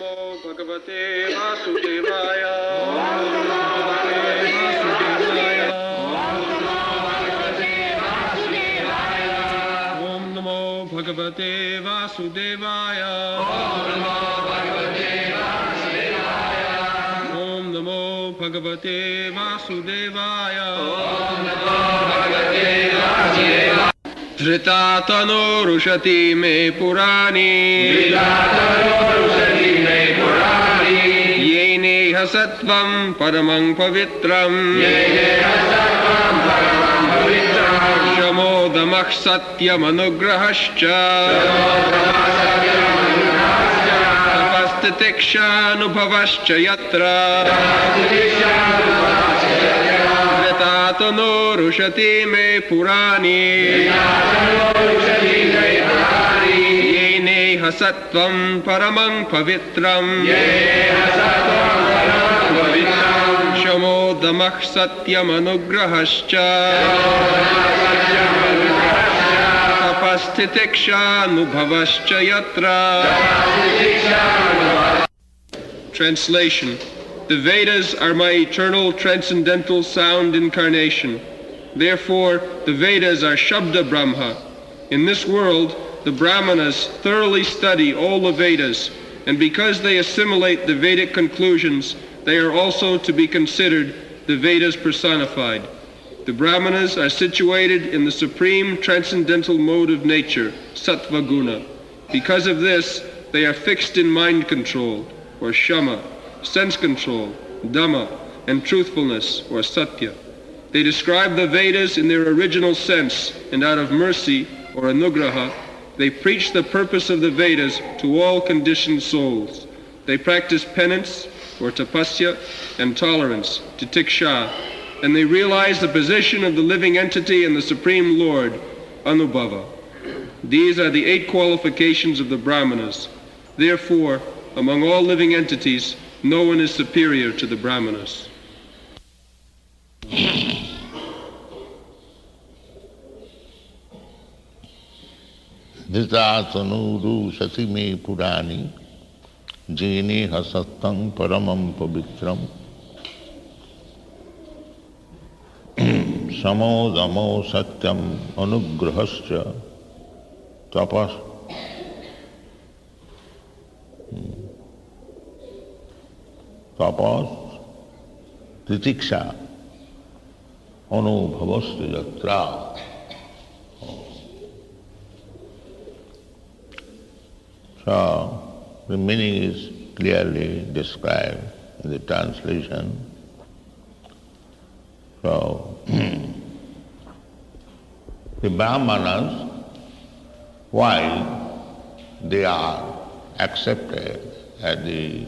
Namo Bhagavate Vasudevaya. Om Namo Bhagavate Vasudevaya. Om Namo Bhagavate Vasudevaya. Dhritatano rushati me purani. Yeneha sattvam paramang pavitram. Shamodamah satyam anugrahascha. Tapastitiksha anubhavascha yatra. Dhritatano rushati me purani. Yeneha sattvam paramang pavitram. Shamodamah satyam anugrahascha. Tapastitiksha anubhavascha yatra. Translation. The Vedas are my eternal transcendental sound incarnation. Therefore, the Vedas are Shabda Brahma. In this world, the Brahmanas thoroughly study all the Vedas, and because they assimilate the Vedic conclusions, they are also to be considered the Vedas personified. The Brahmanas are situated in the supreme transcendental mode of nature, Sattva Guna. Because of this, they are fixed in mind control, or Shama, sense control, Dhamma, and truthfulness, or Satya. They describe the Vedas in their original sense, and out of mercy, or Anugraha, they preach the purpose of the Vedas to all conditioned souls. They practice penance, or tapasya, and tolerance, titiksha, and they realize the position of the living entity and the Supreme Lord, Anubhava. These are the 8 qualifications of the Brahmanas. Therefore, among all living entities, no one is superior to the Brahmanas. Dhritatanu sati me purani jene hasattam paramam pavitram samo damo satyam anugrahascha tapas titiksha anubhavasya yatra. So, the meaning is clearly described in the translation. So, the Brahmanas, while they are accepted as the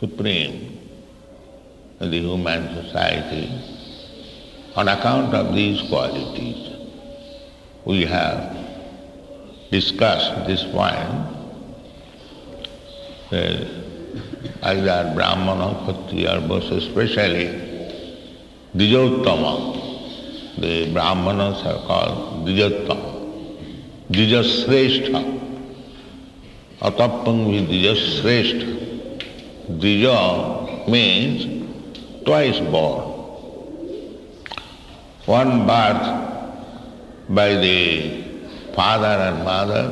supreme in the human society, on account of these qualities, we have discussed this point, either Brahmana, Kshatriya, but especially Dijottama. The Brahmanas are called Dijottama, Dijasrestha. Atappam vi Dijasrestha. Dija means twice born. One birth by the father and mother,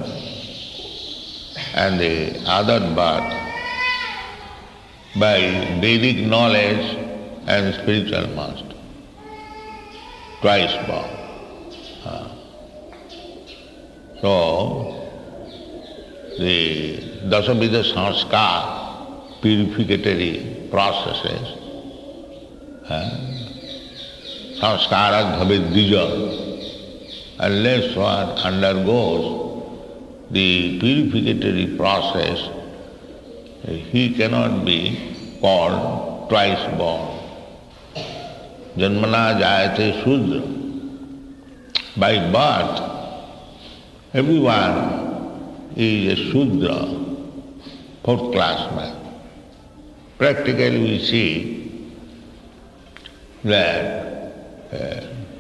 and the other birth by Vedic knowledge and spiritual master. Twice born. So, the Dasavidha sanskar, purificatory processes, sanskarat bhavet dija, unless one undergoes the purificatory process, he cannot be called twice born. Janmana jayate Shudra. By birth, everyone is a Shudra, 4th class man. Practically we see that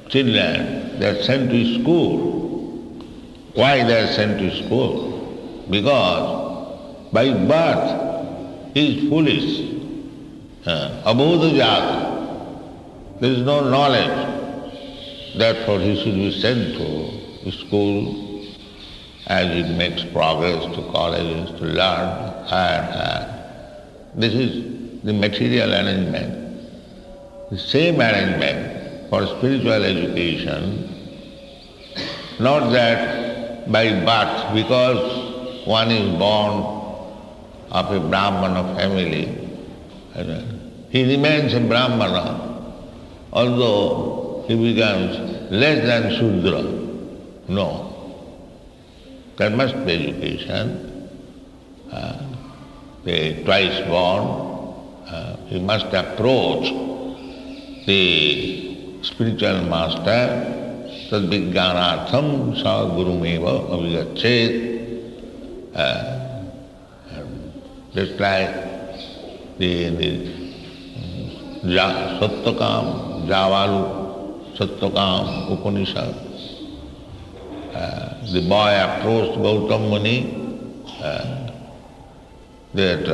children, they are sent to school. Why they are sent to school? Because by birth he is foolish. Abodha jata. There is no knowledge. Therefore he should be sent to school as it makes progress, to colleges to learn. And this is the material arrangement. The same arrangement for spiritual education, not that by birth, because one is born of a Brāhmaṇa family, he remains a Brāhmaṇa, although he becomes less than Shudra. No. There must be education. The twice born, he must approach the spiritual master, tadvijñānārtham sa gurumeva avigacchēt. Just like the Sattakam, Javalu Sattakam Upanishad, the boy approached Gautam Muni that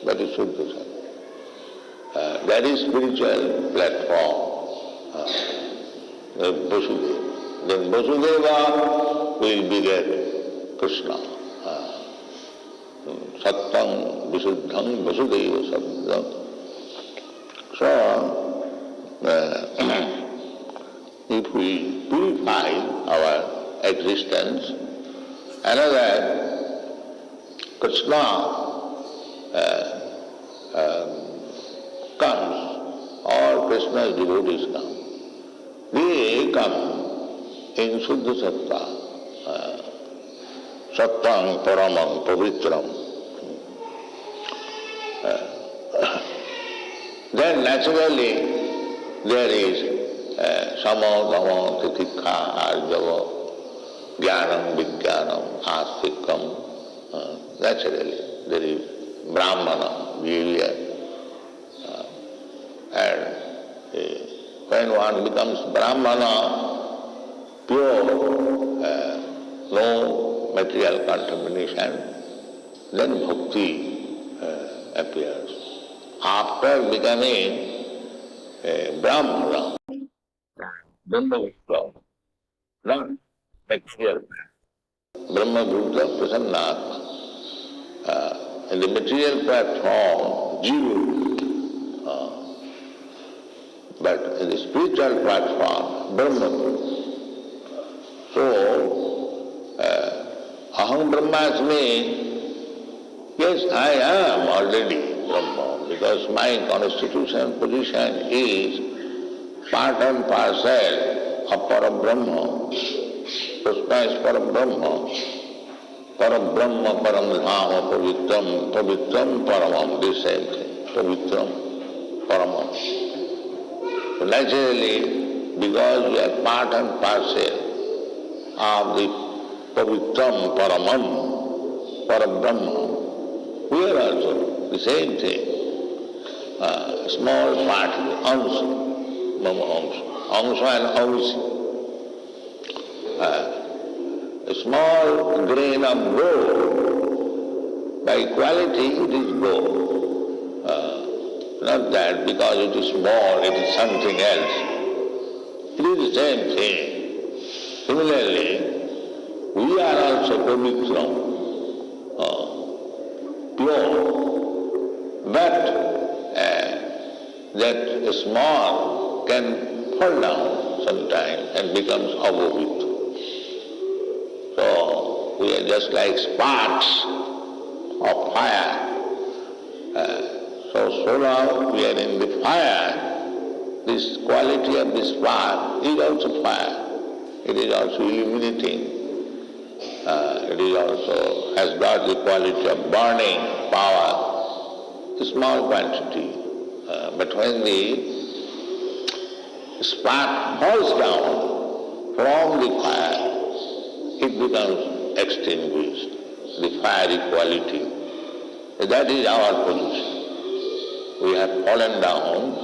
that is Shuddha Sattva. That is spiritual platform. Vasudeva. Then Vasudeva will beget Krishna. Sattam Visuddham Vasudeva Sattvam. So, if we purify our existence, another Krishna comes, or Krishna's devotees come. They come in Shuddha Sattva, Sattam Paramam Pavitram. Then naturally there is Samo, Dhammo, Titikha, Arjava, Jnanam, Vijnanam, ISKCON. Naturally there is Brāhmaṇa, behavior. And when one becomes Brāhmaṇa, pure, no material contamination, then bhakti appears. After becoming Brāhmaṇa, Brahma not material, Brahma Bhuta Prasannatma. In the material platform, Jiva, but in the spiritual platform, Brahma. So, Aham Brahmasmi, yes, I am already Brahma, because my constitutional position is part and parcel of Parabrahma. Krishna is Parabrahma. Parabrahma, Paramdhama, Pavitram, Pavitram, Paramam, the same thing. Pavitram, Paramam. So naturally, because we are part and parcel of the Pavitram, Paramam, Parabrahma, we are also the same thing. Small particle, Amsa, Mama Amsa, Amsa and Amsi. A small grain of gold, by quality it is gold. Not that because it is small, it is something else. It is the same thing. Similarly, we are also pavitram, pure, but that small can fall down sometimes and becomes abhavit. So we are just like sparks of fire. So now we are in the fire. This quality of the spark is also fire. It is also illuminating. It is also has got the quality of burning power, a small quantity. But when the spark falls down from the fire, it becomes extinguished, the fiery quality. That is our position. We have fallen down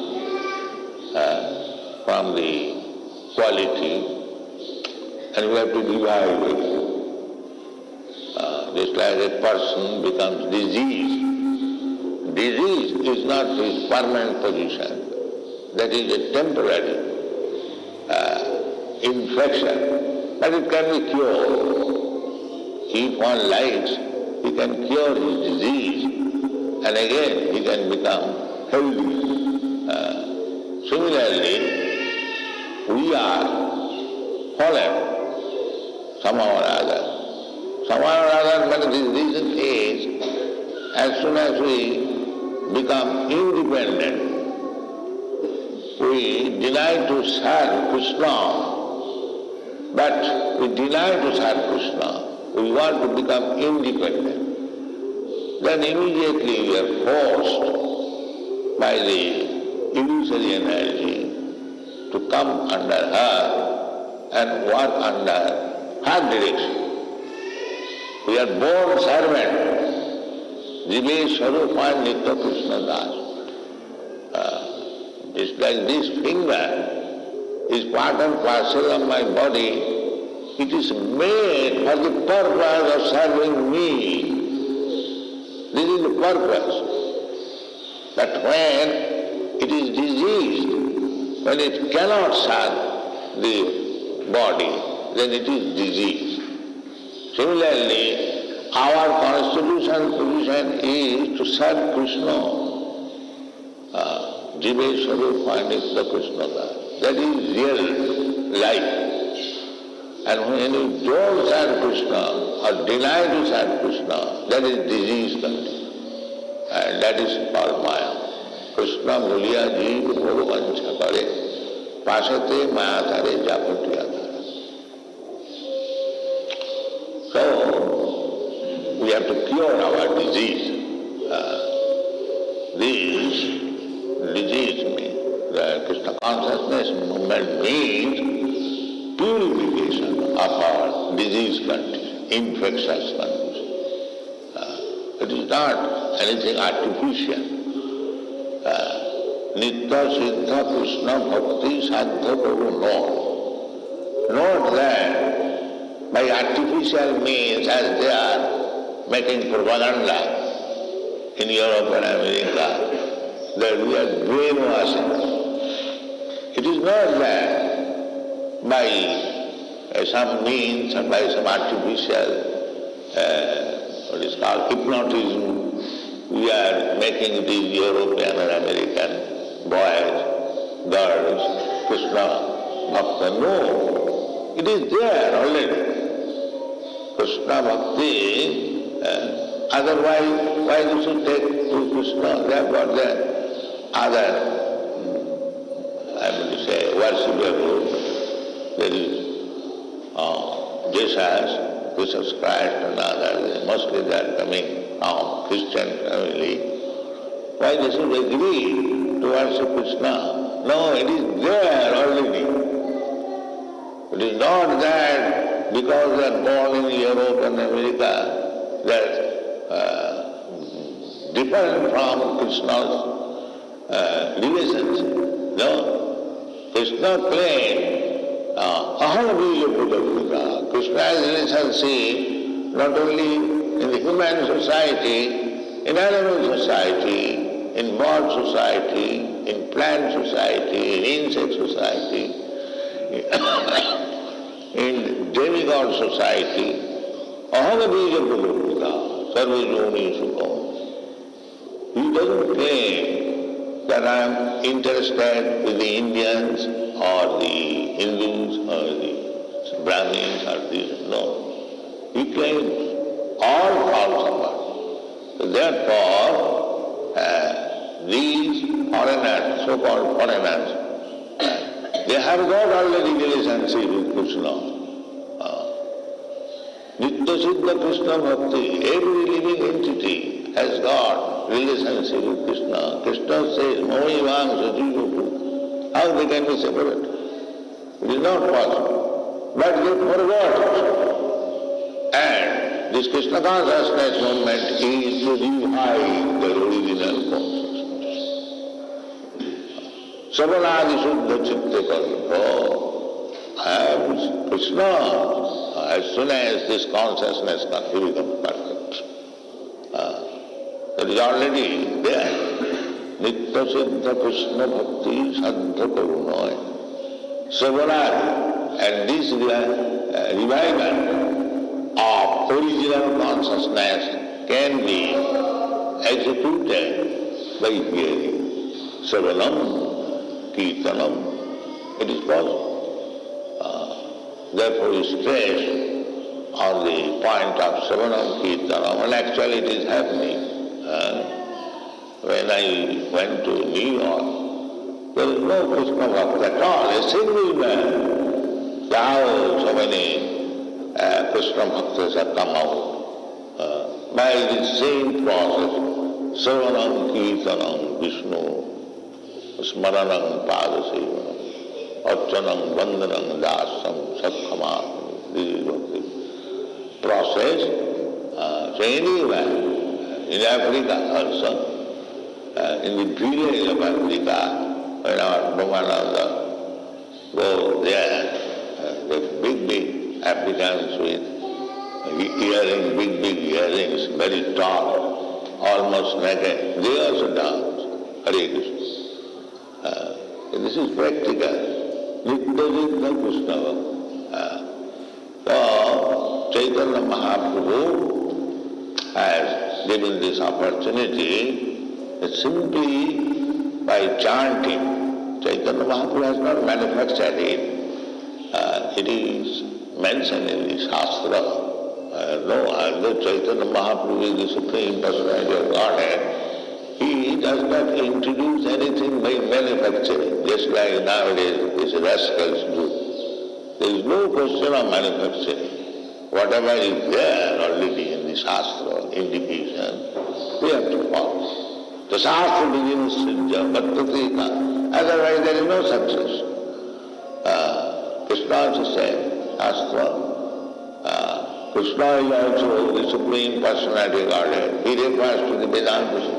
from the quality and we have to divide it. Just like a person becomes diseased. Disease is not his permanent position. That is a temporary infection. But it can be cured. If one likes, he can cure his disease and again he can become healthy. Similarly, we are fallen somehow or other. Somehow or other, but the reason is, as soon as we become independent, we deny to serve Krishna. But we deny to serve Krishna. We want to become independent. Then immediately we are forced by the illusory energy to come under her and work under her direction. We are born servant. Jive Swarupa Nitya Krishna Das. Just like this finger is part and parcel of my body, it is made for the purpose of serving me. This is the purpose. But when it is diseased, when it cannot serve the body, then it is diseased. Similarly, our constitutional position is to serve Krishna. Jive Sarupa Nitya Krishnaka. That is real life. And when you don't serve Krishna or deny to serve Krishna, that is disease country. And that is called Maya. Krishna bhuliya jeev bhagavancha kare, pasate maya thare japatiya thare. So, we have to cure our disease. This disease means, the Krishna consciousness movement means purification of our disease condition, infectious condition. It is not anything artificial. Nitya Siddha Krishna Bhakti Sadha Prabhu Note that by artificial means, as they are making propaganda in Europe and America, that we are brainwashing. It is not that by some means and by some artificial, what is called hypnotism, we are making these European and American boys, girls, Krishna Bhakta. No, it is there already. Krishna Bhakti, otherwise why they should take to Krishna? They have got their other, I mean to say, worshipable. There is Jesus Christ and others, mostly they are coming from Christian family. Why they should agree to worship Krishna? No, it is there already. It is not that because they are born in Europe and America, they are different from Krishna's relations. No. Krishna claimed Aham Bija Buddha. Krishna has relationship not only in the human society, in animal society, in bird society, in plant society, in insect society, in demigod society. Aham Bija Buddha, Sarva Joni Sukha. He doesn't claim that I am interested with the Indians or the Hindus or the Brahmins or this. No. He claims all forms of God. Therefore, these foreigners, so-called foreigners, they have got already relationship with Krishna. Nitya Siddha Krishna Bhakti, every living entity has got relationship with Krishna. Krishna says, Mohi Vang Sajiva. How they can be separate? It is not possible. But they forgot it. And this Krishna consciousness movement is to revive their original consciousness. Savanadi Suddha Chitta Karma. I am Krishna. As soon as this consciousness comes, he becomes perfect. That is already there. Nitya Siddha Krishna Bhakti Saddha Karunaya. Savanadi. And this revival of original consciousness can be executed by hearing. Savanam, Kirtanam. It is possible. Therefore we stress on the point of Savanam, Kirtanam, and actually it is happening. When I went to New York, there was no Krishna Bhakta at all, a single man. How so many Krishna Bhaktas have come out. By the same process, Savanam, Kirtanam, Vishnu, Smaranam, Padasevanam, Archanam, Vandanam, Dasam, Satkhamam. This is what the process. So anywhere, in Africa also, in the village of Africa, when our Brāhmaṇa go there, the big Africans with earrings, big earrings, very tall, almost naked, they also dance. Hare Krishna. This is practical. Nitya Nitya Krishna. So Chaitanya Mahaprabhu has given this opportunity that simply by chanting, Chaitanya Mahaprabhu has not manufactured it. It is mentioned in the Shastra. Although Chaitanya Mahaprabhu is the Supreme Personality of Godhead, he does not introduce anything by manufacturing, just like nowadays these rascals do. There is no question of manufacturing. Whatever is there already in the Shastra indication, we have to follow. The Shastra begins Srijya, Bhattatita. Otherwise there is no success. Krishna also said, Shastra, Krishna is also the Supreme Personality of Godhead. He refers to the Vedanta.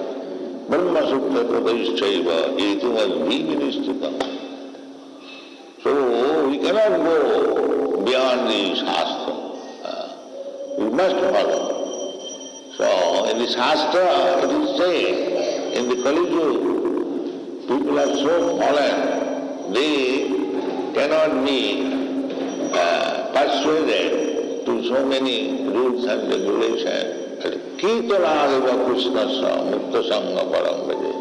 Brahma Sutta Pradaischaiva etum adviministhitam. So we cannot go beyond the Shastra. We must follow. So in the Shastra it is saying, in the Kali Yuga, people are so fallen, they cannot be persuaded to so many rules and regulations. Kirtanādeva Krishnasya Mukta Sangha Param Bhaje.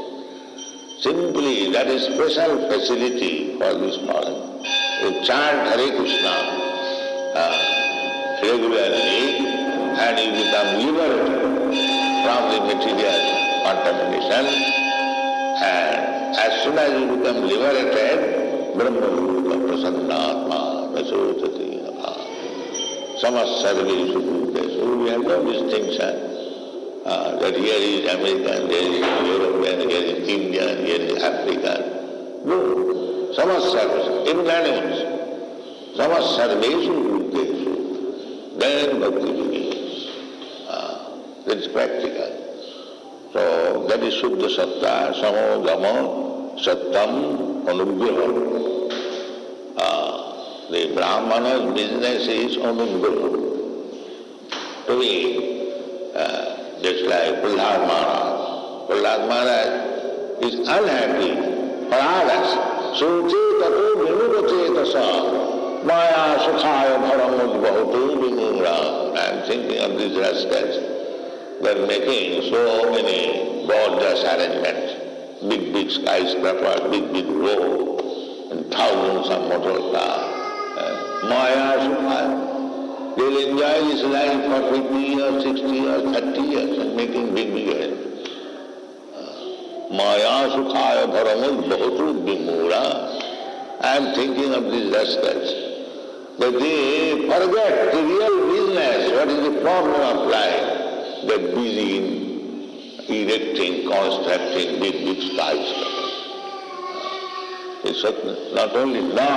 Simply, that is special facility for this fallen. You chant Hare Krishna regularly and you become liberated from the material contamination, and as soon as you become liberated, Brahma Rupa Prasannatma Vasotati Nabha Samasarveshu Bhuteshu. We have no distinction that here is American, here is European, here is Indian, here is African. No. Samasarveshu, immanuals. Samasarveshu Bhuteshu. Then bhakti begins. That is practical. So that is Shuddha Satta, Samo Dhamma, Sattam, Anugraha. The Brāhmaṇa's business is Anugraha. To be just like Prahlāda Maharaj. Prahlāda Maharaj is unhappy for others. Sute tato vinuracetasa maya sukhaya bharamudbhautu vinura. I am thinking of these rascals. They are making so many gorgeous arrangements, big skyscrapers, big roads, and thousands of motor cars. Maya sukhaya. They will enjoy this life for 50 years, 60 years, 30 years and making big arrangements. Maya sukhaya bharamud bhautu vimura. I am thinking of these rascals. But they forget the real business, what is the problem of life. They are busy in erecting, constructing big skyscrapers. It's not only now,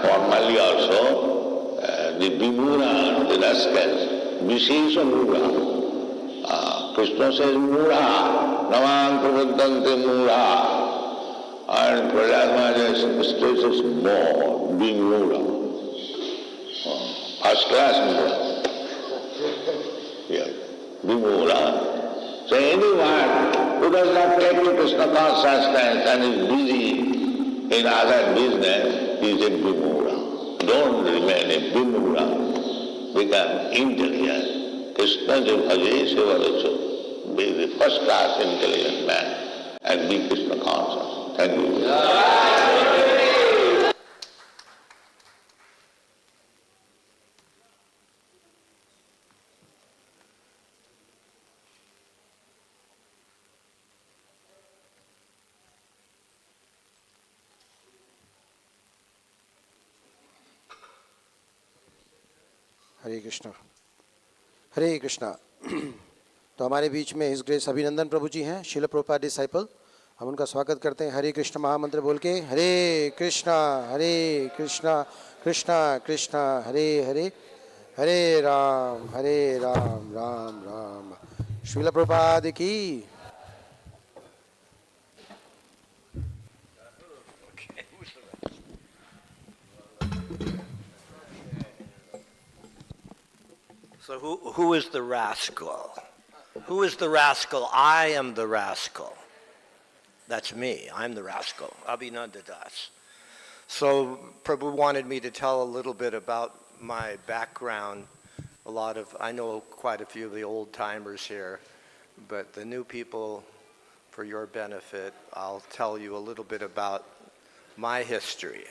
formally also, the Vimura, the rascals, Vishesha Mura. Krishna says Mura, Namam Prabhaddante Mura. And Prahlāda Maharaj stresses more, Vimura. First class Mura. Yeah, Vimura. So anyone who does not take to Krishna consciousness and is busy in other business is a Vimura. Don't remain a Vimura. Become intelligent. Krishna Bhaje Sevaracho. Be the first class intelligent man and be Krishna conscious. Thank you. हरे कृष्णा हरे कृष्णा। तो हमारे बीच में his grace अभिनंदन प्रभु जी हैं, Srila Prabhupada disciple. हम उनका स्वागत करते हैं हरे कृष्ण महामंत्र बोल के। हरे कृष्णा कृष्णा कृष्णा हरे हरे, हरे राम राम राम। श्रील प्रभुपाद की। So who is the rascal? Who is the rascal? I am the rascal. That's me. I'm the rascal. Abhinanda Das. So Prabhu wanted me to tell a little bit about my background. I know quite a few of the old timers here, but the new people, for your benefit, I'll tell you a little bit about my history.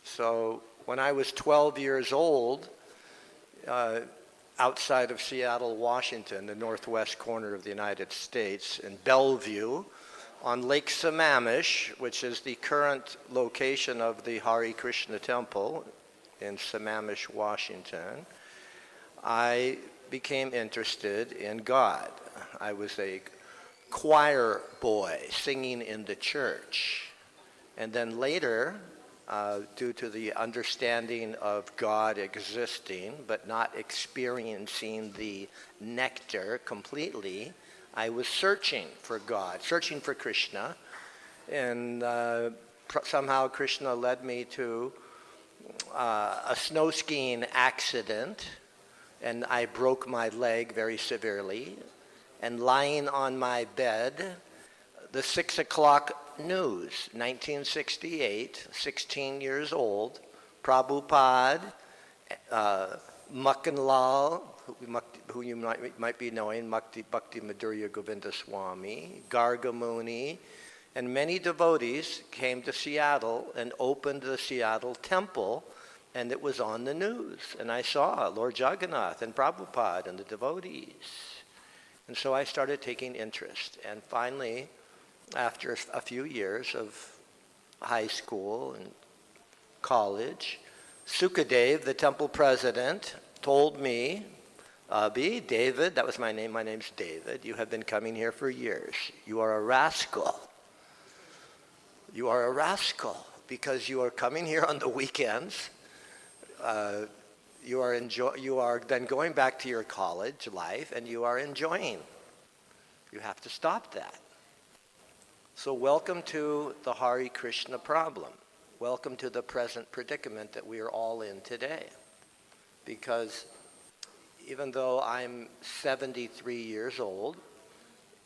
So when I was 12 years old, outside of Seattle, Washington, the northwest corner of the United States, in Bellevue, on Lake Sammamish, which is the current location of the Hare Krishna Temple in Sammamish, Washington, I became interested in God. I was a choir boy singing in the church. And then later, due to the understanding of God existing but not experiencing the nectar completely, I was searching for God, searching for Krishna, and somehow Krishna led me to a snow skiing accident, and I broke my leg very severely, and lying on my bed, the 6 o'clock news, 1968, 16 years old, Prabhupada, Makkanlal, who you might be knowing, Bhakti Madhurya Govinda Swami, Gargamuni, and many devotees came to Seattle and opened the Seattle temple, and it was on the news. And I saw Lord Jagannath and Prabhupada and the devotees. And so I started taking interest. And finally, after a few years of high school and college, Sukadev, the temple president, told me, Abhi, David, that was my name, my name's David, you have been coming here for years. You are a rascal. You are a rascal because you are coming here on the weekends. You are then going back to your college life and you are enjoying. You have to stop that. So welcome to the Hare Krishna problem. Welcome to the present predicament that we are all in today. Because even though I'm 73 years old,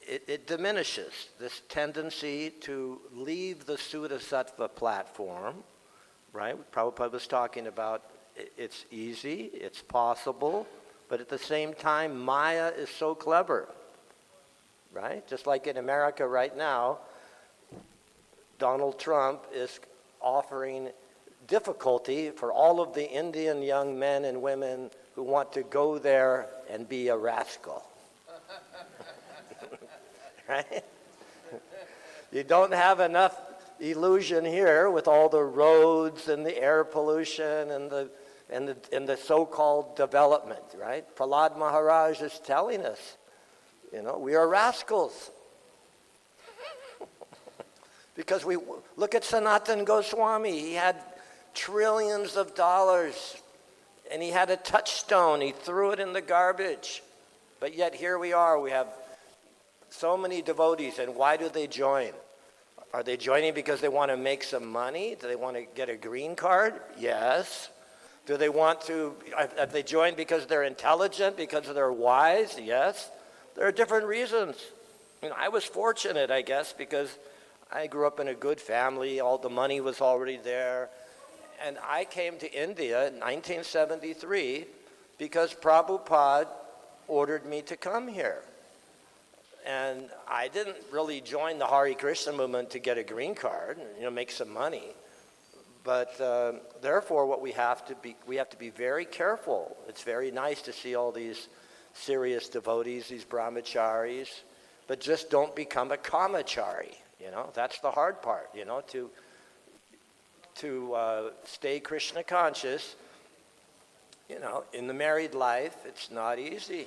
it diminishes this tendency to leave the Suddha-sattva platform, right? Prabhupada was talking about it's easy, it's possible, but at the same time, Maya is so clever, right? Just like in America right now, Donald Trump is offering difficulty for all of the Indian young men and women who want to go there and be a rascal. Right? You don't have enough illusion here with all the roads and the air pollution and the so-called development, right? Prahlad Maharaj is telling us, we are rascals. Because we look at Sanatan Goswami, he had trillions of dollars and he had a touchstone, he threw it in the garbage. But yet here we are, we have so many devotees, and why do they join? Are they joining because they want to make some money? Do they want to get a green card? Yes. Do they want to, have they joined because they're intelligent, because they're wise? Yes. There are different reasons. I was fortunate, I guess, because I grew up in a good family, all the money was already there. And I came to India in 1973 because Prabhupada ordered me to come here. And I didn't really join the Hare Krishna movement to get a green card, make some money. But therefore, we have to be very careful. It's very nice to see all these serious devotees, these brahmacharis, but just don't become a kamachari. That's the hard part. To stay Krishna conscious. In the married life, it's not easy.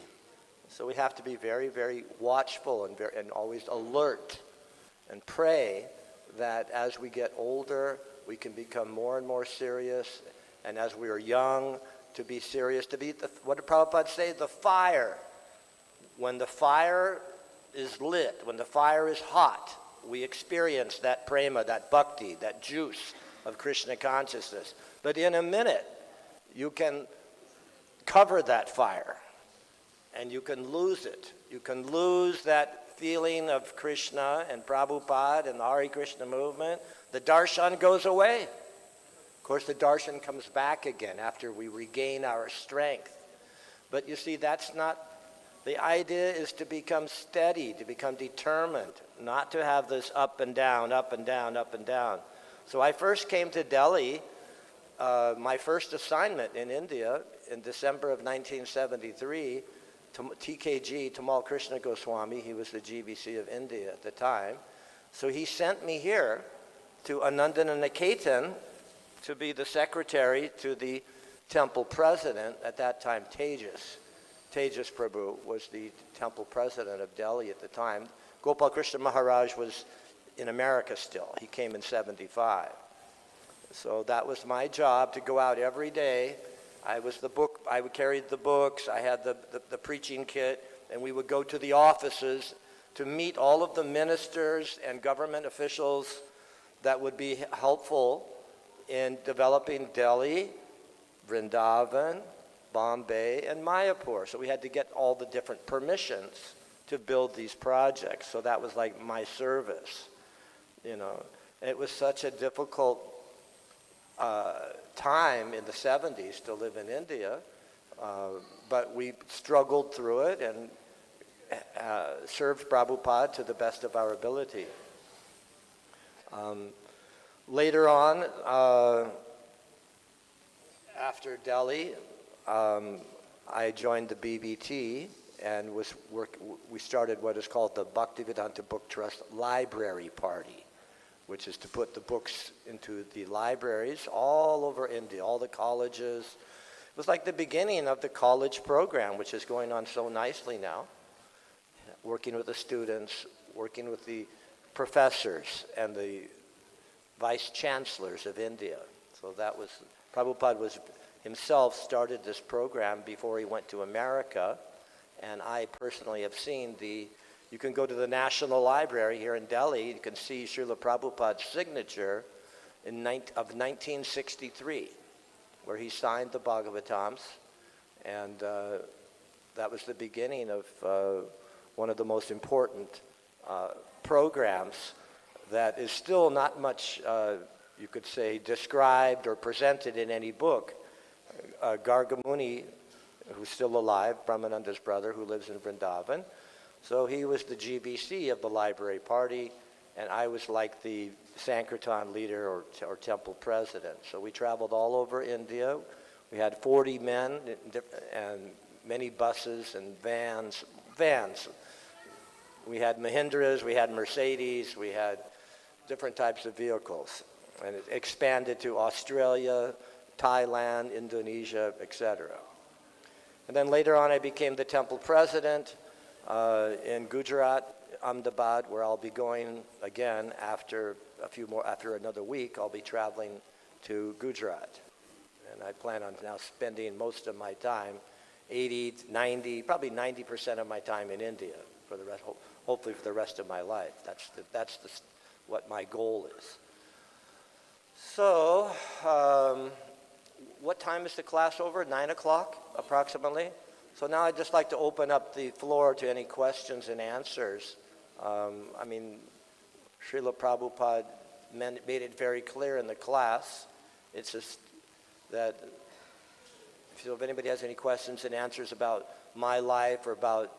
So we have to be very, very watchful and always alert and pray that as we get older, we can become more and more serious. And as we are young, to be serious, what did Prabhupada say? The fire. When the fire is lit, when the fire is hot, we experience that prema, that bhakti, that juice of Krishna consciousness. But in a minute, you can cover that fire. And you can lose it. You can lose that feeling of Krishna and Prabhupada and the Hare Krishna movement, the darshan goes away. Of course, the darshan comes back again after we regain our strength. But you see, that's not, the idea is to become steady, to become determined, not to have this up and down, up and down, up and down. So I first came to Delhi, my first assignment in India in December of 1973, to TKG, Tamal Krishna Goswami, he was the GBC of India at the time. So he sent me here to Anandana Niketan to be the secretary to the temple president at that time, Tejas. Tejas Prabhu was the temple president of Delhi at the time. Gopal Krishna Maharaj was in America still. He came in 75. So that was my job, to go out every day. I carried the books, I had the preaching kit, and we would go to the offices to meet all of the ministers and government officials that would be helpful in developing Delhi, Vrindavan, Bombay, and Mayapur. So we had to get all the different permissions to build these projects. So that was like my service, you know. It was such a difficult time in the 70s to live in India, but we struggled through it and served Prabhupada to the best of our ability. Later on, after Delhi, I joined the BBT and we started what is called the Bhaktivedanta Book Trust Library Party, which is to put the books into the libraries all over India, all the colleges. It was like the beginning of the college program, which is going on so nicely now, working with the students, working with the professors and the vice chancellors of India. So that was, Prabhupada himself started this program before he went to America, and I personally have seen you can go to the National Library here in Delhi, you can see Srila Prabhupada's signature of 1963, where he signed the Bhagavatams, and that was the beginning of one of the most important programs that is still not much, you could say, described or presented in any book. Gargamuni, who's still alive, Brahmananda's brother, who lives in Vrindavan, so he was the GBC of the library party, and I was like the Sankirtan leader or temple president. So we traveled all over India. We had 40 men and many buses and vans. We had Mahindras, we had Mercedes, we had different types of vehicles. And it expanded to Australia, Thailand, Indonesia, etc. And then later on I became the temple president in Gujarat, Ahmedabad, where I'll be going again after another week. I'll be traveling to Gujarat. And I plan on now spending most of my time, 80, 90, probably 90% of my time in India for the rest, hopefully for the rest of my life. That's what my goal is. So, what time is the class over? 9 o'clock, approximately? So now I'd just like to open up the floor to any questions and answers. I mean, Srila Prabhupada made it very clear in the class. It's just that if anybody has any questions and answers about my life or about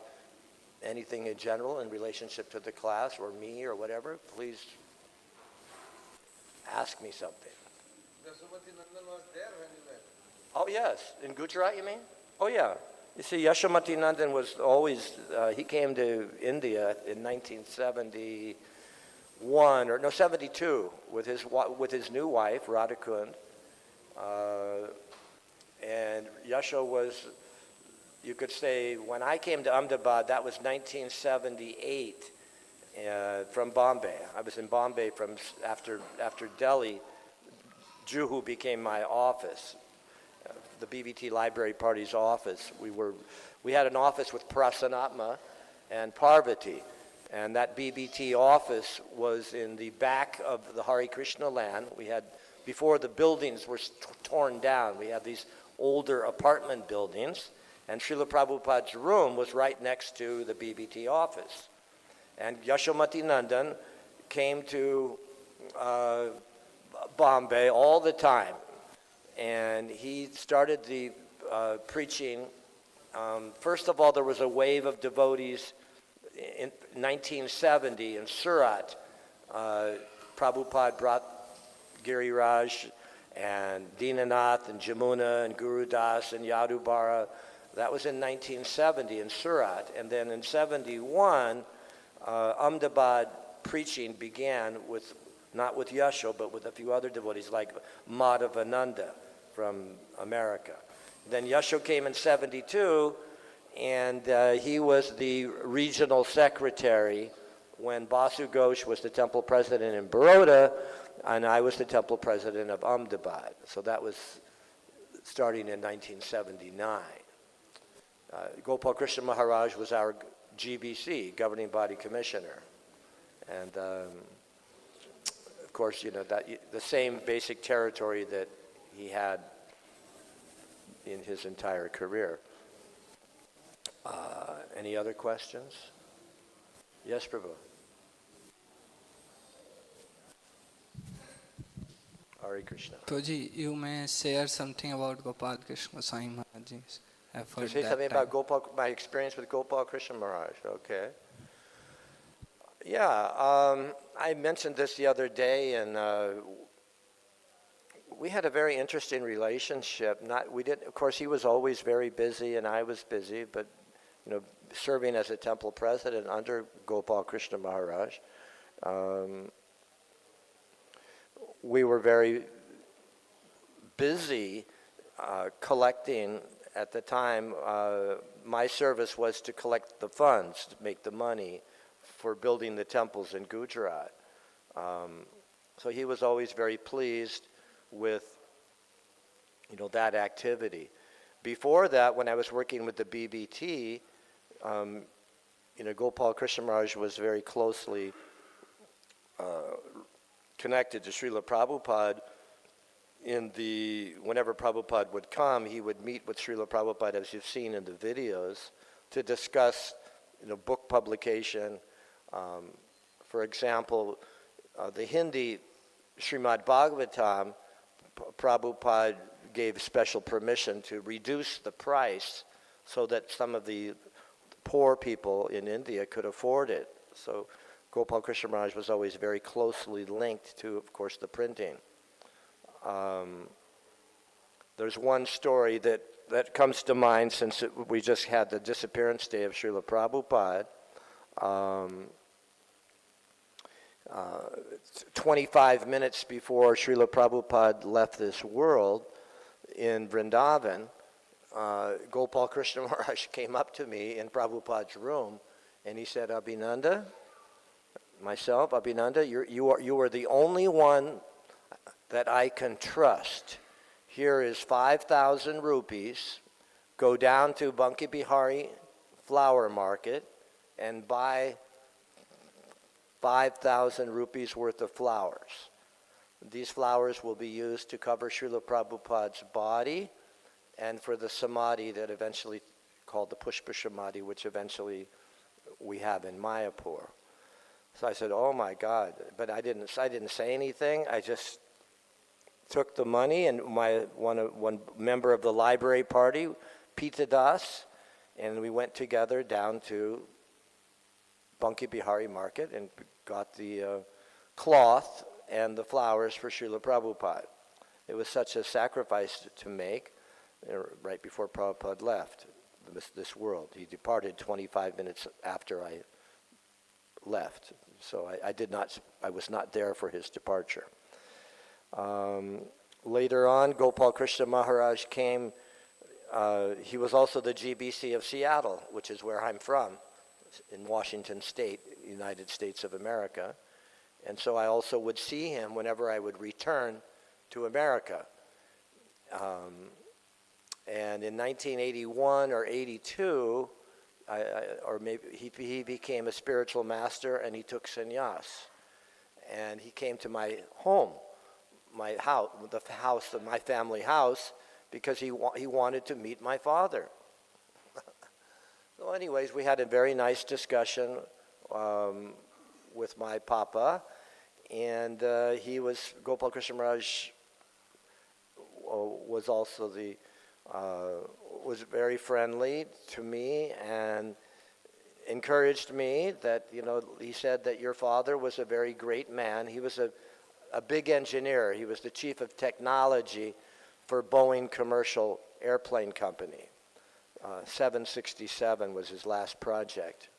anything in general in relationship to the class or me or whatever, please ask me something. Yasomati Nandan was there when you went? Oh yes, in Gujarat you mean? Oh yeah. You see, Yasomati Nandan was always, he came to India in 1972, with his new wife, Radhakund. And Yasho was, you could say, when I came to Ahmedabad, that was 1978 from Bombay. I was in Bombay after Delhi. Juhu became my office. The BBT Library Party's office. We had an office with Prasanatma and Parvati, and that BBT office was in the back of the Hare Krishna land. We had, before the buildings were torn down, we had these older apartment buildings, and Srila Prabhupada's room was right next to the BBT office. And Yashomati Nandan came to Bombay all the time. And he started the preaching. First of all, there was a wave of devotees in 1970 in Surat. Prabhupada brought Giriraj and Dinanath and Jamuna and Guru Das and Yadubara. That was in 1970 in Surat. And then in 71, Ahmedabad preaching began with, not with Yasho, but with a few other devotees like Madhavananda from America. Then Yasho came in 72, and he was the regional secretary when Basu Ghosh was the temple president in Baroda, and I was the temple president of Ahmedabad. So that was starting in 1979. Gopal Krishna Maharaj was our GBC, governing body commissioner. And of course, you know, that the same basic territory that he had in his entire career. Any other questions? Yes, Prabhu. Hare Krishna. Prabhuji, you may share something about Gopal Krishna Swami Maharaj's effort. To say something about Gopal, my experience with Gopal Krishna Maharaj. Okay. Yeah, I mentioned this the other day, and we had a very interesting relationship. Of course, he was always very busy, and I was busy, but you know, serving as a temple president under Gopal Krishna Maharaj, we were very busy collecting. At the time, my service was to collect the funds, to make the money for building the temples in Gujarat. So he was always very pleased with, you know, that activity. Before that, when I was working with the BBT, you know, Gopal Krishna Maharaj was very closely connected to Srila Prabhupada. Whenever Prabhupada would come, he would meet with Srila Prabhupada, as you've seen in the videos, to discuss, you know, book publication. For example, the Hindi Srimad Bhagavatam, Prabhupada gave special permission to reduce the price so that some of the poor people in India could afford it. So Gopal Krishna Maharaj was always very closely linked to, of course, the printing. There's one story that comes to mind since we just had the disappearance day of Srila Prabhupada. 25 minutes before Srila Prabhupada left this world in Vrindavan, Gopal Krishna Maharaj came up to me in Prabhupada's room, and he said, Abhinanda, you are the only one that I can trust. Here is 5,000 rupees. Go down to Banki Bihari flower market and buy 5,000 rupees worth of flowers. These flowers will be used to cover Srila Prabhupada's body and for the samadhi that eventually called the Pushpa Samadhi, which eventually we have in Mayapur. So I said, oh my God, but I didn't say anything. I just took the money, and one member of the library party, Pita Das, and we went together down to Banki Bihari Market and got the cloth and the flowers for Srila Prabhupada. It was such a sacrifice to make right before Prabhupada left this world. He departed 25 minutes after I left, so I was not there for his departure. Later on, Gopal Krishna Maharaj came. He was also the GBC of Seattle, which is where I'm from, in Washington State, United States of America. And so I also would see him whenever I would return to America. And in 1981 or 82, or maybe he became a spiritual master, and he took sannyas. And he came to my home, my house, my family house, because he wanted to meet my father. So anyways, we had a very nice discussion with my papa, and Gopal Krishna Maharaj was also was very friendly to me and encouraged me that, he said that your father was a very great man. He was a big engineer. He was the chief of technology for Boeing Commercial Airplane Company. 767 was his last project.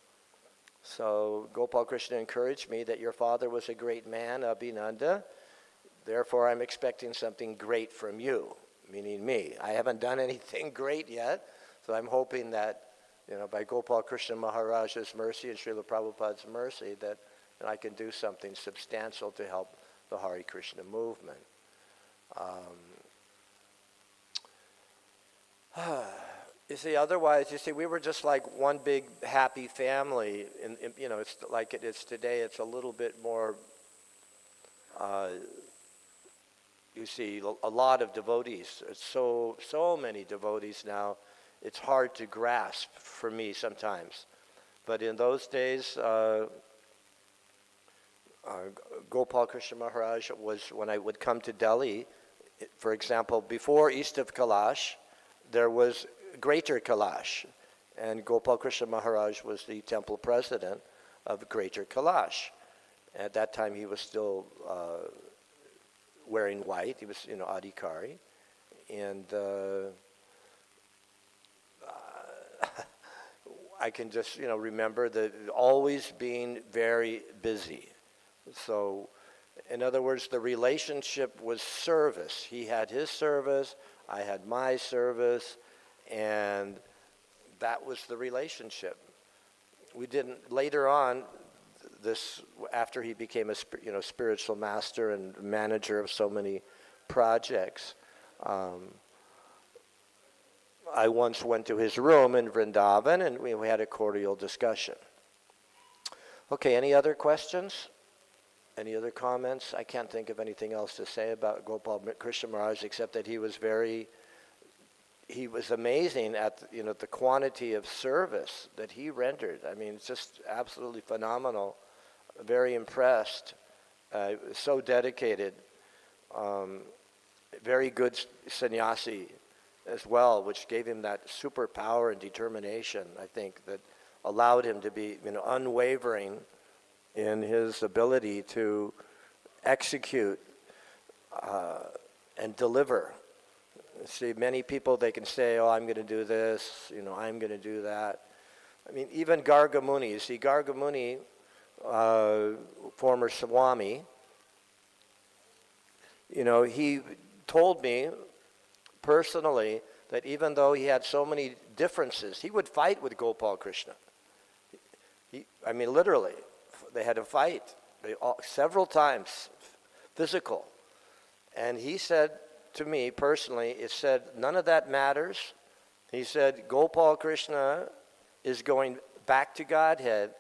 So Gopal Krishna encouraged me that your father was a great man, Abhinanda. Therefore, I'm expecting something great from you, meaning me. I haven't done anything great yet, so I'm hoping that, by Gopal Krishna Maharaj's mercy and Srila Prabhupada's mercy, that I can do something substantial to help the Hare Krishna movement. Otherwise, we were just like one big happy family. It's like it is today. It's a little bit more, a lot of devotees. It's so many devotees now. It's hard to grasp for me sometimes. But in those days, Gopal Krishna Maharaj was, when I would come to Delhi, for example, before east of Kailash, there was Greater Kailash, and Gopal Krishna Maharaj was the temple president of Greater Kailash. At that time, he was still wearing white. He was, Adhikari, and I can just, remember that always being very busy. So, in other words, the relationship was service. He had his service, I had my service, and that was the relationship. We didn't, later on, after he became a spiritual master and manager of so many projects, I once went to his room in Vrindavan and we had a cordial discussion. Okay, any other questions? Any other comments? I can't think of anything else to say about Gopal Krishna Maharaj except that he was amazing at the quantity of service that he rendered. I mean, it's just absolutely phenomenal. Very impressed. So dedicated. Very good sannyasi as well, which gave him that superpower and determination, I think, that allowed him to be unwavering in his ability to execute and deliver. See, many people, they can say, oh, I'm going to do this, I'm going to do that. I mean, even Garga Muni, you see, Garga Muni, former Swami, he told me personally that even though he had so many differences, he would fight with Gopal Krishna. Literally, they had to fight several times, physical. And he said to me personally, it said, none of that matters. He said, Gopal Krishna is going back to Godhead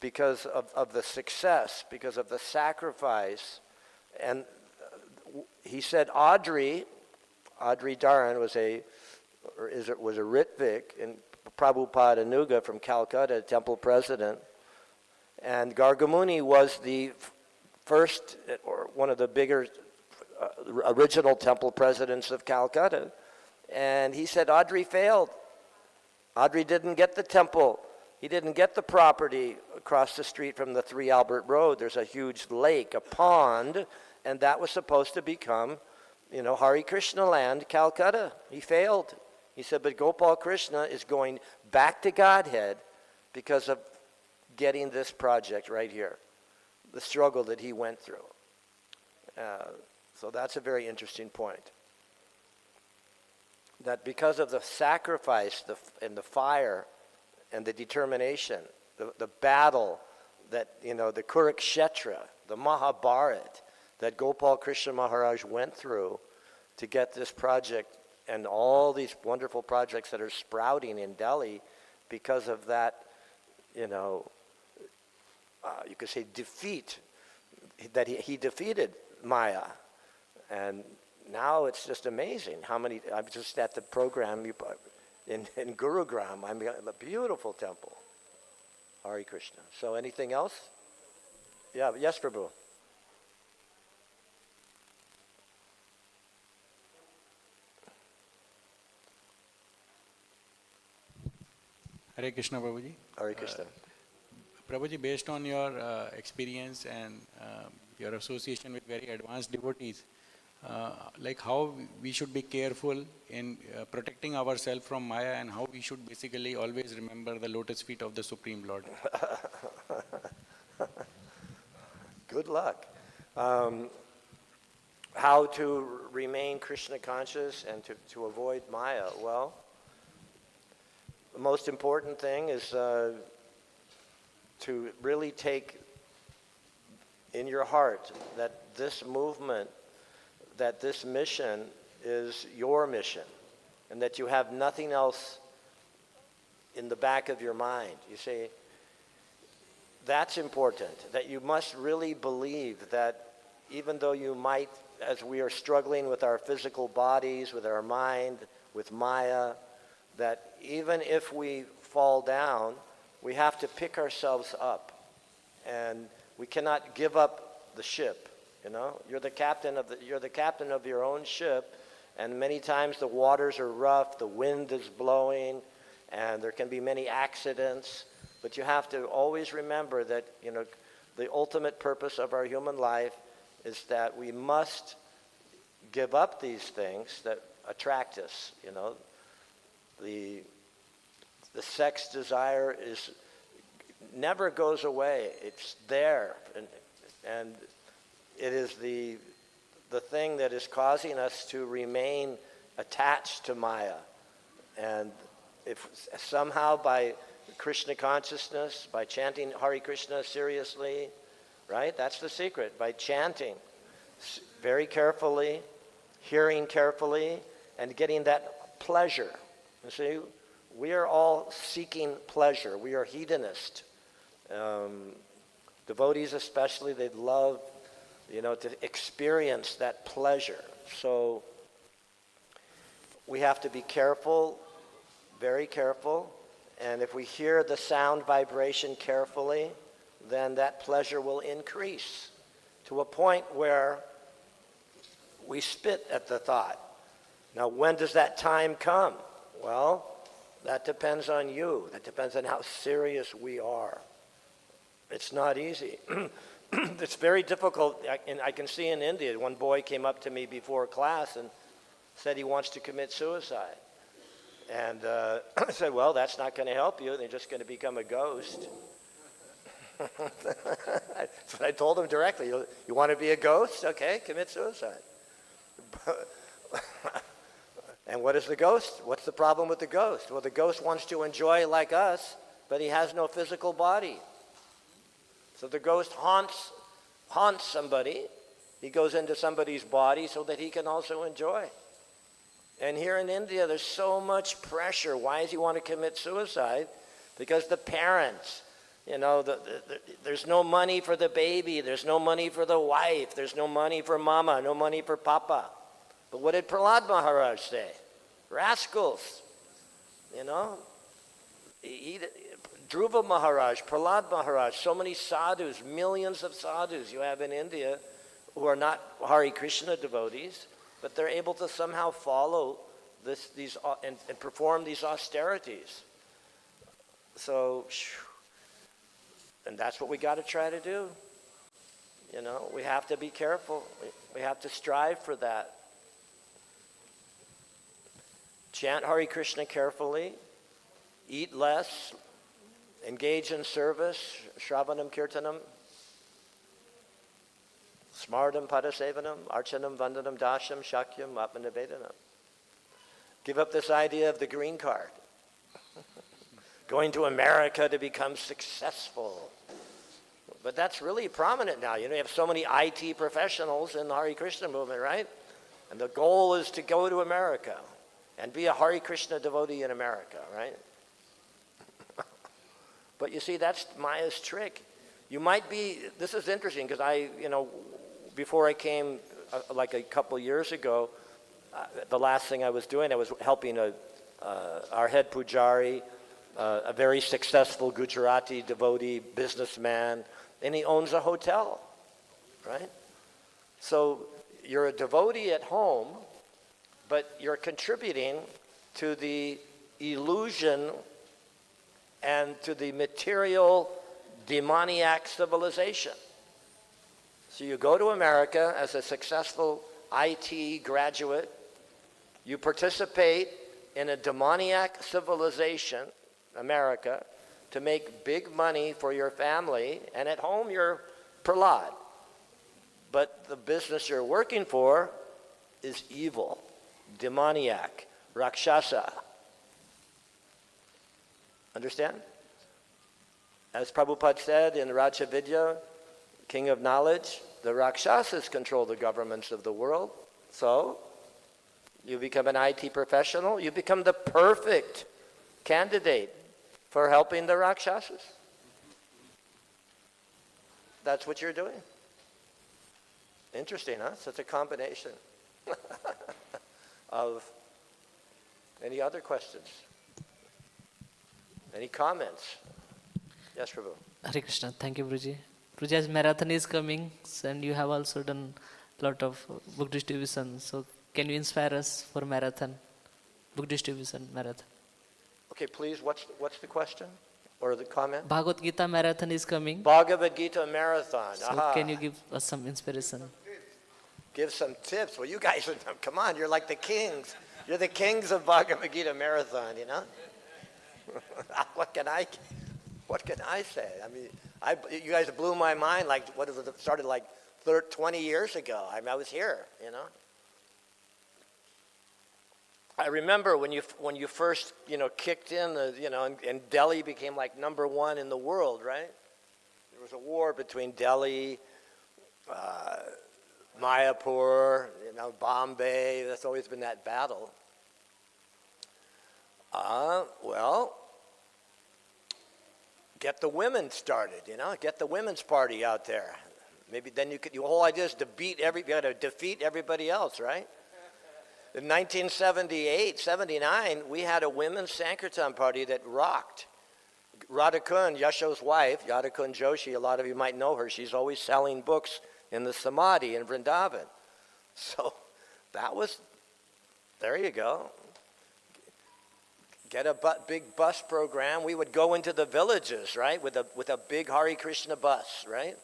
because of the success, because of the sacrifice. And he said Audrey Dharan was a Ritvik in Prabhupada Nuga from Calcutta, temple president. And Gargamuni was the first, or one of the bigger original temple presidents of Calcutta. And he said Audrey failed. Audrey didn't get the temple. He didn't get the property across the street from the 3 Albert Road. There's a huge lake, a pond, and that was supposed to become, Hare Krishna land, Calcutta. He failed. He said, but Gopal Krishna is going back to Godhead because of getting this project right here, the struggle that he went through. So that's a very interesting point. That because of the sacrifice and the fire and the determination, the battle that, the Kurukshetra, the Mahabharat, that Gopal Krishna Maharaj went through to get this project and all these wonderful projects that are sprouting in Delhi because of that, you could say defeat, that he defeated Maya. And now it's just amazing how many, I'm just at the program in Gurugram, a beautiful temple. Hare Krishna. So anything else? Yeah, yes, Prabhu. Hare Krishna, Prabhuji. Hare Krishna. Prabhuji, based on your experience and your association with very advanced devotees, like how we should be careful in protecting ourselves from Maya, and how we should basically always remember the lotus feet of the Supreme Lord. Good luck. How to remain Krishna conscious and to avoid Maya? Well, the most important thing is to really take in your heart that this movement, that this mission is your mission, and that you have nothing else in the back of your mind. You see, that's important, that you must really believe that even though you might, as we are struggling with our physical bodies, with our mind, with Maya, that even if we fall down, we have to pick ourselves up, and we cannot give up the ship. You know, you're the captain of your own ship, and many times the waters are rough, the wind is blowing, and there can be many accidents. But you have to always remember that, you know, the ultimate purpose of our human life is that we must give up these things that attract us. You know, the sex desire never goes away. It's there, and it is the thing that is causing us to remain attached to Maya. And if somehow by Krishna consciousness, by chanting Hare Krishna seriously, right? That's the secret. By chanting very carefully, hearing carefully, and getting that pleasure. You see, we are all seeking pleasure. We are hedonists. Devotees especially, they love, you know, to experience that pleasure. So we have to be careful, very careful. And if we hear the sound vibration carefully, then that pleasure will increase to a point where we spit at the thought. Now, when does that time come? Well, that depends on you. That depends on how serious we are. It's not easy. It's very difficult. I can see in India, one boy came up to me before class and said he wants to commit suicide. And I said, well, that's not going to help you. They're just going to become a ghost. That's what I told him directly. You want to be a ghost? Okay, commit suicide. And what is the ghost? What's the problem with the ghost? Well, the ghost wants to enjoy like us, but he has no physical body. So the ghost haunts somebody. He goes into somebody's body so that he can also enjoy. And here in India, there's so much pressure. Why does he want to commit suicide? Because the parents, you know, there's no money for the baby. There's no money for the wife. There's no money for mama, no money for papa. But what did Prahlad Maharaj say? Rascals, you know. Dhruva Maharaj, Prahlad Maharaj, so many sadhus, millions of sadhus you have in India who are not Hare Krishna devotees, but they're able to somehow follow these and perform these austerities. So, and that's what we got to try to do. You know, we have to be careful. We have to strive for that. Chant Hare Krishna carefully, eat less, engage in service, Shravanam Kirtanam, Smartam Padasevanam, Archanam Vandanam Dasham Shakyam Atmanivedanam. Give up this idea of the green card. Going to America to become successful. But that's really prominent now. You know, you have so many IT professionals in the Hare Krishna movement, right? And the goal is to go to America and be a Hare Krishna devotee in America, right? But you see, that's Maya's trick. You might be, this is interesting because before I came, like a couple years ago, the last thing I was doing, I was helping our head pujari a very successful Gujarati devotee businessman, and he owns a hotel, right? So you're a devotee at home, but you're contributing to the illusion and to the material demoniac civilization. So you go to America as a successful IT graduate, you participate in a demoniac civilization, America, to make big money for your family, and at home you're Prahlad. But the business you're working for is evil, demoniac, Rakshasa. Understand? As Prabhupada said in Raja Vidya, King of Knowledge, the Rakshasas control the governments of the world. So, you become an IT professional, you become the perfect candidate for helping the Rakshasas. That's what you're doing. Interesting, huh? Such a combination of... Any other questions? Any comments? Yes, Prabhu. Hare Krishna. Thank you, Guruji. Guruji, as marathon is coming, and you have also done a lot of book distribution. So, can you inspire us for marathon, book distribution marathon? Okay, please, what's the question or the comment? Bhagavad Gita marathon is coming. Bhagavad Gita marathon. So, Aha. can you give us some inspiration? Give some tips. Well, you guys, come on, you're like the kings. You're the kings of Bhagavad Gita marathon, you know? What can I say? I mean, you guys blew my mind. Like, what is it? Started like 20 years ago. I mean, I was here, you know. I remember when you first, kicked in, and Delhi became like #1 in the world, right? There was a war between Delhi, Mayapur, Bombay. That's always been that battle. Well, get the women started, get the women's party out there. Maybe then your whole idea is you got to defeat everybody else, right? In 1978, 79, we had a women's Sankirtan party that rocked. Radhakund, Yasho's wife, Radhakund Joshi, a lot of you might know her. She's always selling books in the Samadhi in Vrindavan. So there you go. Get a big bus program. We would go into the villages, right, with a big Hare Krishna bus, right?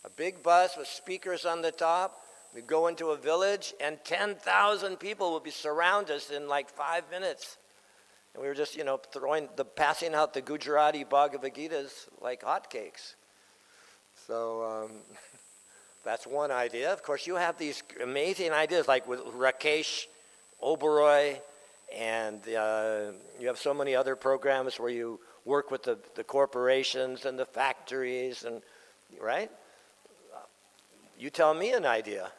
A big bus with speakers on the top. We'd go into a village, and 10,000 people would surround us in like 5 minutes. And we were just, passing out the Gujarati Bhagavad Gitas like hotcakes. So that's one idea. Of course, you have these amazing ideas like with Rakesh Oberoi, and you have so many other programs where you work with the corporations and the factories, and right? You tell me an idea.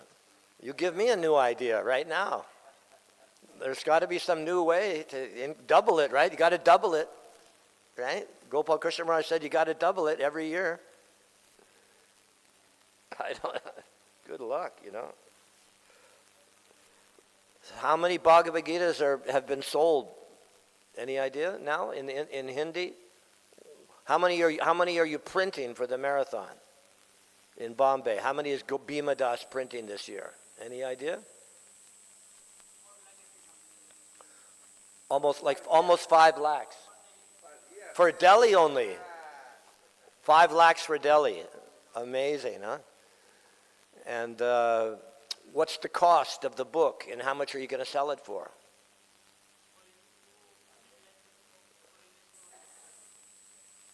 You give me a new idea right now. There's got to be some new way to double it, right? You got to double it, right? Gopal Krishna Maharaj said you got to double it every year. Good luck, How many Bhagavad Gitas have been sold? Any idea now in Hindi? How many are you printing for the marathon in Bombay? How many is Bhima Das printing this year? Any idea? Almost 5 lakhs. For Delhi only. 5 lakhs for Delhi. Amazing, huh? And what's the cost of the book, and how much are you going to sell it for?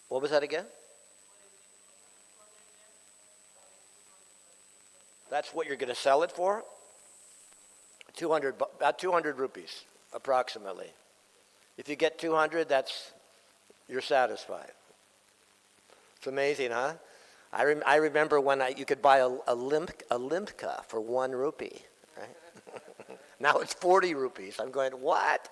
What was that again? That's what you're going to sell it for? About 200 rupees, approximately. If you get 200, you're satisfied. It's amazing, huh? I remember when you could buy a limca for 1 rupee, right? Now it's 40 rupees. I'm going, what?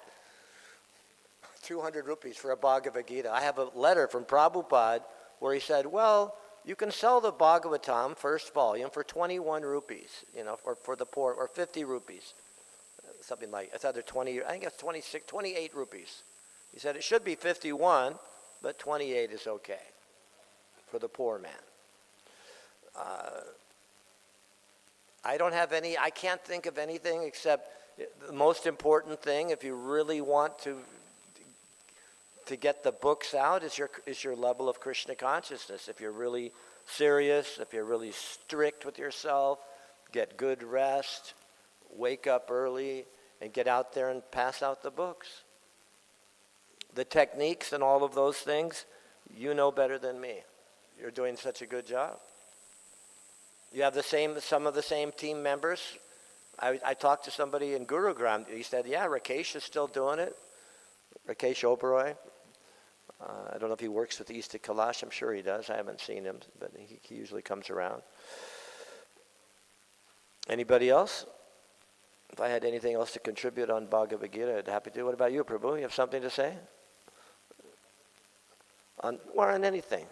200 rupees for a Bhagavad Gita. I have a letter from Prabhupada where he said, well, you can sell the Bhagavatam, first volume, for 21 rupees, for the poor, or 50 rupees. Something like, it's either 20, I think it's 26, 28 rupees. He said it should be 51, but 28 is okay for the poor man. I can't think of anything except the most important thing, if you really want to get the books out, is your level of Krishna consciousness. If you're really serious, if you're really strict with yourself, get good rest, wake up early, and get out there and pass out the books. The techniques and all of those things, you know better than me. You're doing such a good job. You have some of the same team members. I talked to somebody in Gurugram. He said, yeah, Rakesh is still doing it. Rakesh Oberoi. I don't know if he works with East of Kailash. I'm sure he does. I haven't seen him, but he usually comes around. Anybody else? If I had anything else to contribute on Bhagavad Gita, I'd be happy to. What about you, Prabhu? You have something to say? On anything?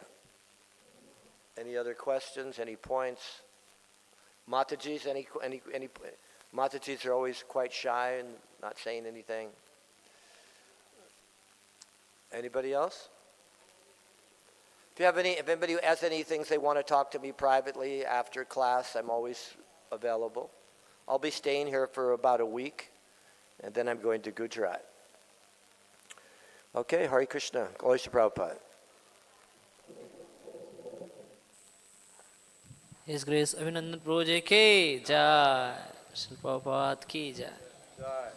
Any other questions? Any points? Matajis? Any Matajis are always quite shy and not saying anything. Anybody else? If anybody has any things they want to talk to me privately after class, I'm always available. I'll be staying here for about a week, and then I'm going to Gujarat. Okay, Hare Krishna. Glory to Prabhupada. His Grace Abhinandan Prabhu Ji ki jai. Srila Prabhupada ki jai. Jai.